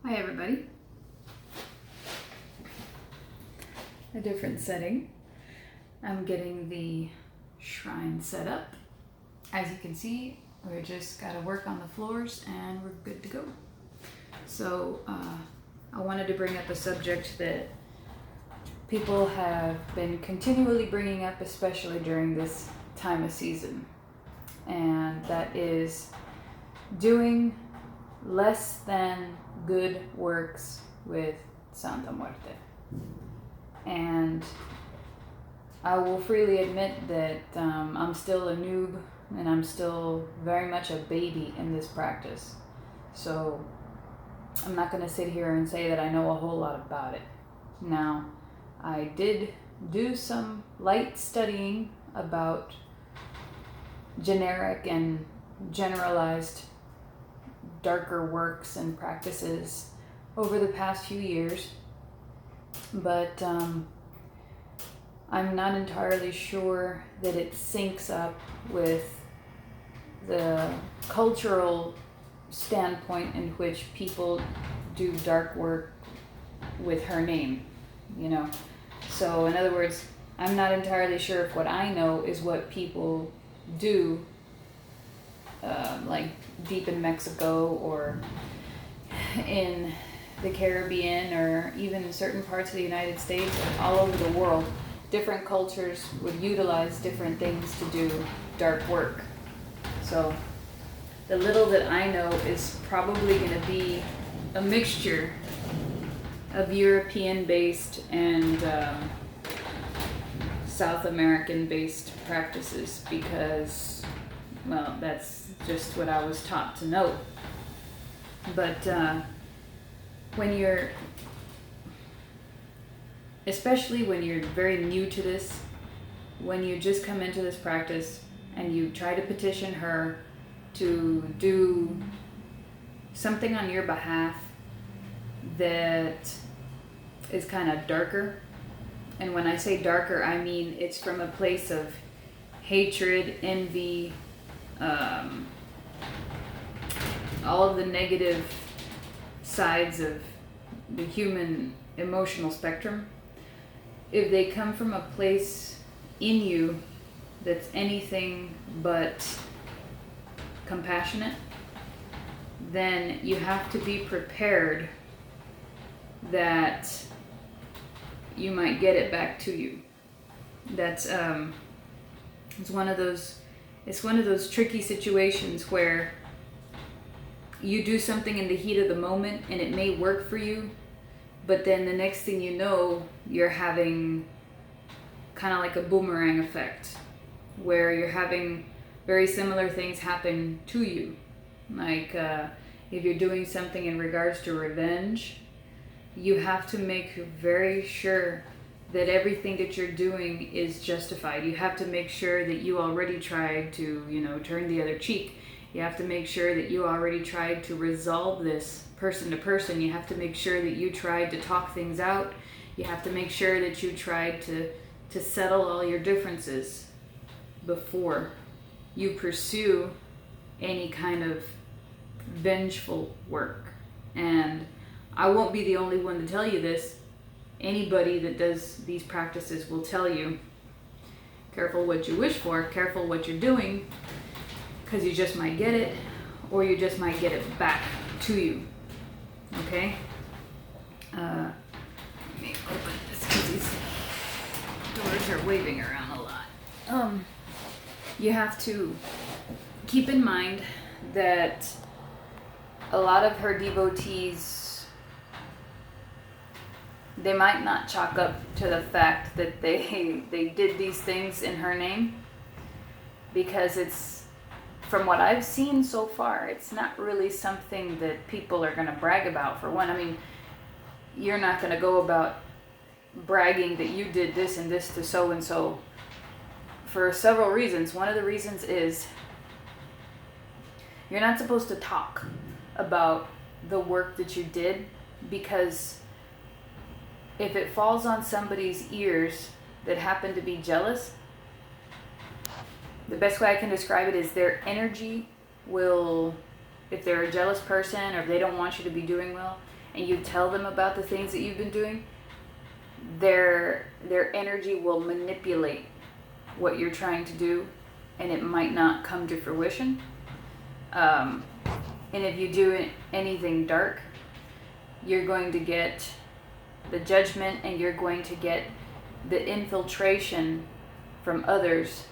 Hi everybody. A different setting. I'm getting the shrine set up. As you can see, we just got to work on the floors and we're good to go. So I wanted to bring up a subject that people have been continually bringing up, especially during this time of season. And that is doing less than good works with Santa Muerte. And I will freely admit that I'm still a noob and I'm still very much a baby in this practice. So I'm not going to sit here and say that I know a whole lot about it. Now, I did do some light studying about generic and generalized darker works and practices over the past few years, but I'm not entirely sure that it syncs up with the cultural standpoint in which people do dark work with her name, you know. So in other words, I'm not entirely sure if what I know is what people do like deep in Mexico or in the Caribbean or even in certain parts of the United States, all over the world. Different cultures would utilize different things to do dark work. So the little that I know is probably going to be a mixture of European-based and South American-based practices because, well, that's just what I was taught to know. But especially when you're very new to this, when you just come into this practice and you try to petition her to do something on your behalf that is kind of darker, and when I say darker, I mean it's from a place of hatred, envy, all of the negative sides of the human emotional spectrum. If they come from a place in you that's anything but compassionate, then you have to be prepared that you might get it back to you. That's it's one of those tricky situations where you do something in the heat of the moment and it may work for you, but then the next thing you know, you're having kind of like a boomerang effect where you're having very similar things happen to you. Like if you're doing something in regards to revenge, you have to make very sure that everything that you're doing is justified. You have to make sure that you already tried to, turn the other cheek. You have to make sure that you already tried to resolve this person to person. You have to make sure that you tried to talk things out. You have to make sure that you tried to settle all your differences before you pursue any kind of vengeful work. And I won't be the only one to tell you this. Anybody that does these practices will tell you, careful what you wish for, careful what you're doing, because you just might get it, or you just might get it back to you. Okay? Let me open this because these doors are waving around a lot. You have to keep in mind that a lot of her devotees, they might not chalk up to the fact that they did these things in her name, because it's, from what I've seen so far, it's not really something that people are going to brag about. For one, I mean, you're not going to go about bragging that you did this and this to so and so for several reasons. One of the reasons is you're not supposed to talk about the work that you did, because if it falls on somebody's ears that happen to be jealous, the best way I can describe it is their energy will, if they're a jealous person or if they don't want you to be doing well, and you tell them about the things that you've been doing, their energy will manipulate what you're trying to do, and it might not come to fruition. And if you do anything dark, you're going to get the judgment, and you're going to get the infiltration from others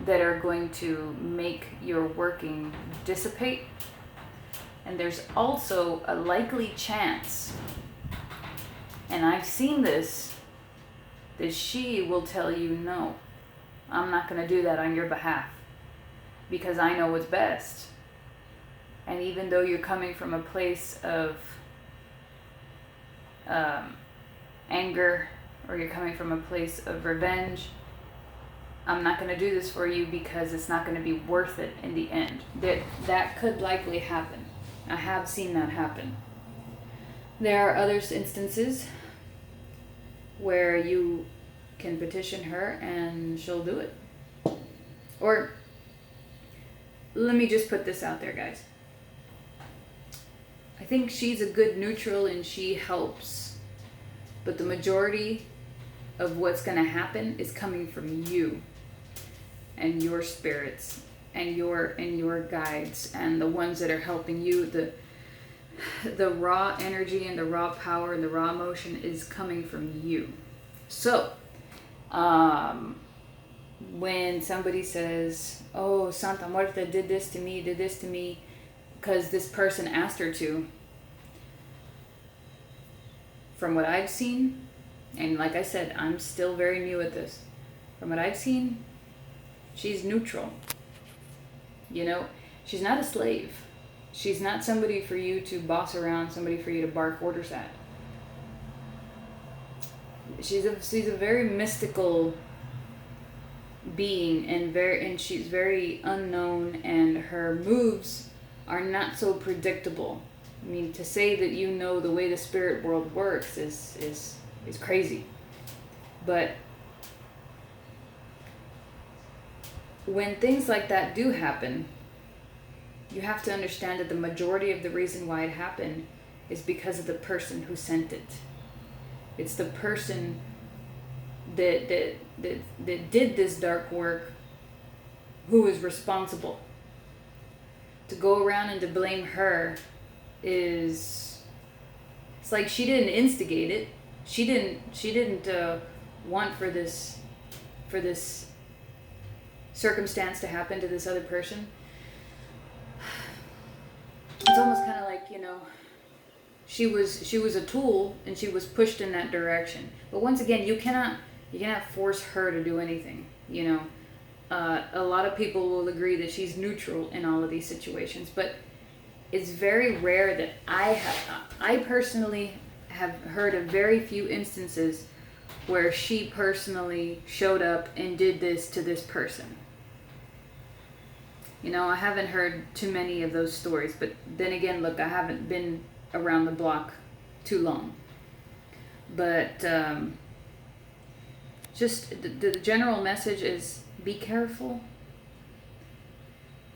that are going to make your working dissipate. And there's also a likely chance, and I've seen this, that she will tell you, no, I'm not going to do that on your behalf, because I know what's best. And even though you're coming from a place of anger, or you're coming from a place of revenge, I'm not going to do this for you because it's not going to be worth it in the end. That could likely happen. I have seen that happen. There are other instances where you can petition her and she'll do it. Or, let me just put this out there, guys. I think she's a good neutral and she helps, but the majority of what's going to happen is coming from you and your spirits and your guides and the ones that are helping you. The raw energy and the raw power and the raw emotion is coming from you. So when somebody says, oh, Santa Muerta did this to me because this person asked her to, from what I've seen, and like I said, I'm still very new at this, from what I've seen, she's neutral. You know, she's not a slave. She's not somebody for you to boss around, somebody for you to bark orders at. She's a very mystical being, and she's very unknown, and her moves are not so predictable. I mean, to say that you know the way the spirit world works is crazy. But when things like that do happen, you have to understand that the majority of the reason why it happened is because of the person who sent it. It's the person that did this dark work who is responsible. To go around and to blame her it's like she didn't instigate it. She didn't want for this circumstance to happen to this other person. It's almost kind of like, you know, she was a tool and she was pushed in that direction. But once again, you cannot force her to do anything. You know, a lot of people will agree that she's neutral in all of these situations, but it's very rare that I personally have heard of very few instances where she personally showed up and did this to this person. You know, I haven't heard too many of those stories, but then again, look, I haven't been around the block too long. But just the general message is be careful.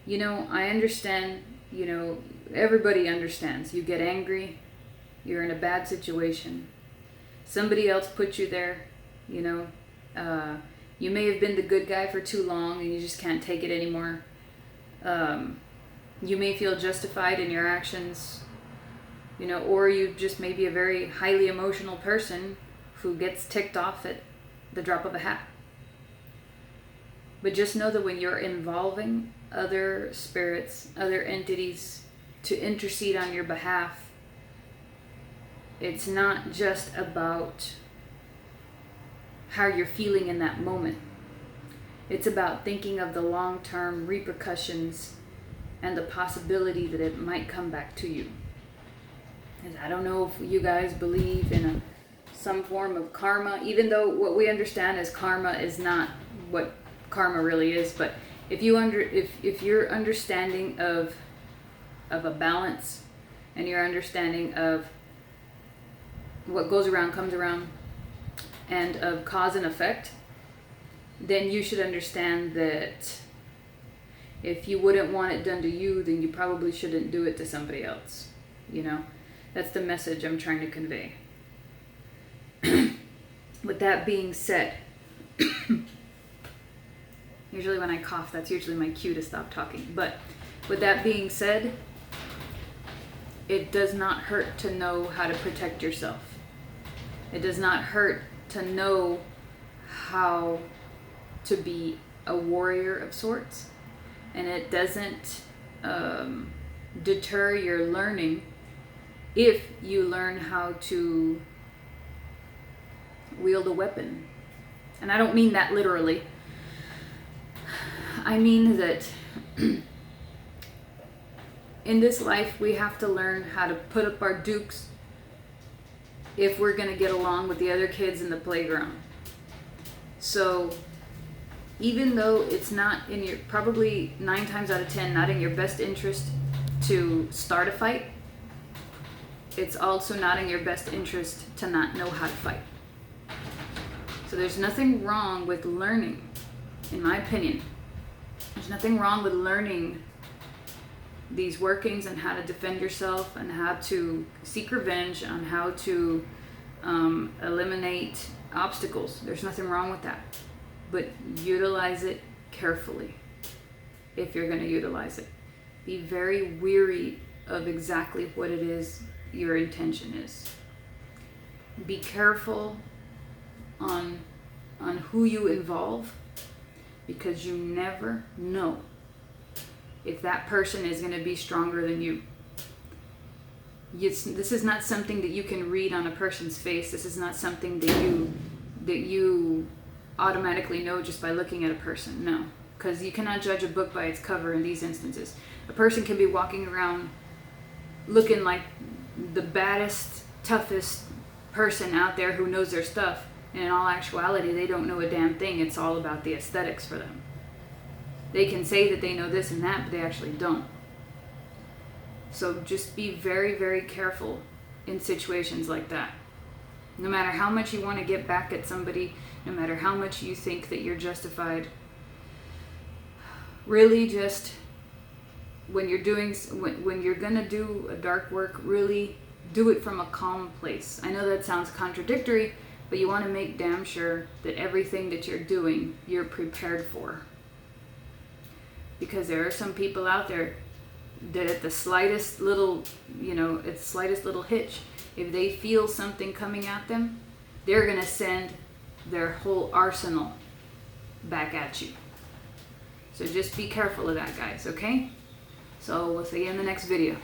You know, I understand, you know, everybody understands. You get angry, you're in a bad situation. Somebody else put you there, you know. You may have been the good guy for too long and you just can't take it anymore. You may feel justified in your actions, you know, or you just may be a very highly emotional person who gets ticked off at the drop of a hat. But just know that when you're involving other spirits, other entities to intercede on your behalf, it's not just about how you're feeling in that moment. It's about thinking of the long-term repercussions and the possibility that it might come back to you. And I don't know if you guys believe in some form of karma, even though what we understand as karma is not what karma really is. But if you're understanding of a balance, and your understanding of what goes around comes around, and of cause and effect, then you should understand that if you wouldn't want it done to you, then you probably shouldn't do it to somebody else, you know? That's the message I'm trying to convey. With that being said, usually when I cough, that's usually my cue to stop talking. But with that being said, it does not hurt to know how to protect yourself. It does not hurt to know how to be a warrior of sorts. And it doesn't deter your learning if you learn how to wield a weapon. And I don't mean that literally. I mean that in this life we have to learn how to put up our dukes if we're going to get along with the other kids in the playground. So even though it's not in your, probably 9 times out of 10, not in your best interest to start a fight, it's also not in your best interest to not know how to fight. So there's nothing wrong with learning, in my opinion. There's nothing wrong with learning these workings and how to defend yourself and how to seek revenge, on how to eliminate obstacles. There's nothing wrong with that. But utilize it carefully if you're going to utilize it. Be very wary of exactly what it is your intention is. Be careful on who you involve, because you never know if that person is going to be stronger than you. This is not something that you can read on a person's face. This is not something that you automatically know just by looking at a person. No, because you cannot judge a book by its cover in these instances. A person can be walking around looking like the baddest, toughest person out there who knows their stuff, and in all actuality they don't know a damn thing. It's all about the aesthetics for them. They can say that they know this and that, but they actually don't. So just be very, very careful in situations like that. No matter how much you want to get back at somebody, no matter how much you think that you're justified, really just when you're gonna do a dark work, really do it from a calm place. I know that sounds contradictory, but you want to make damn sure that everything that you're doing, you're prepared for. Because there are some people out there that at the slightest little, hitch, if they feel something coming at them, they're going to send their whole arsenal back at you. So just be careful of that, guys, okay? So we'll see you in the next video.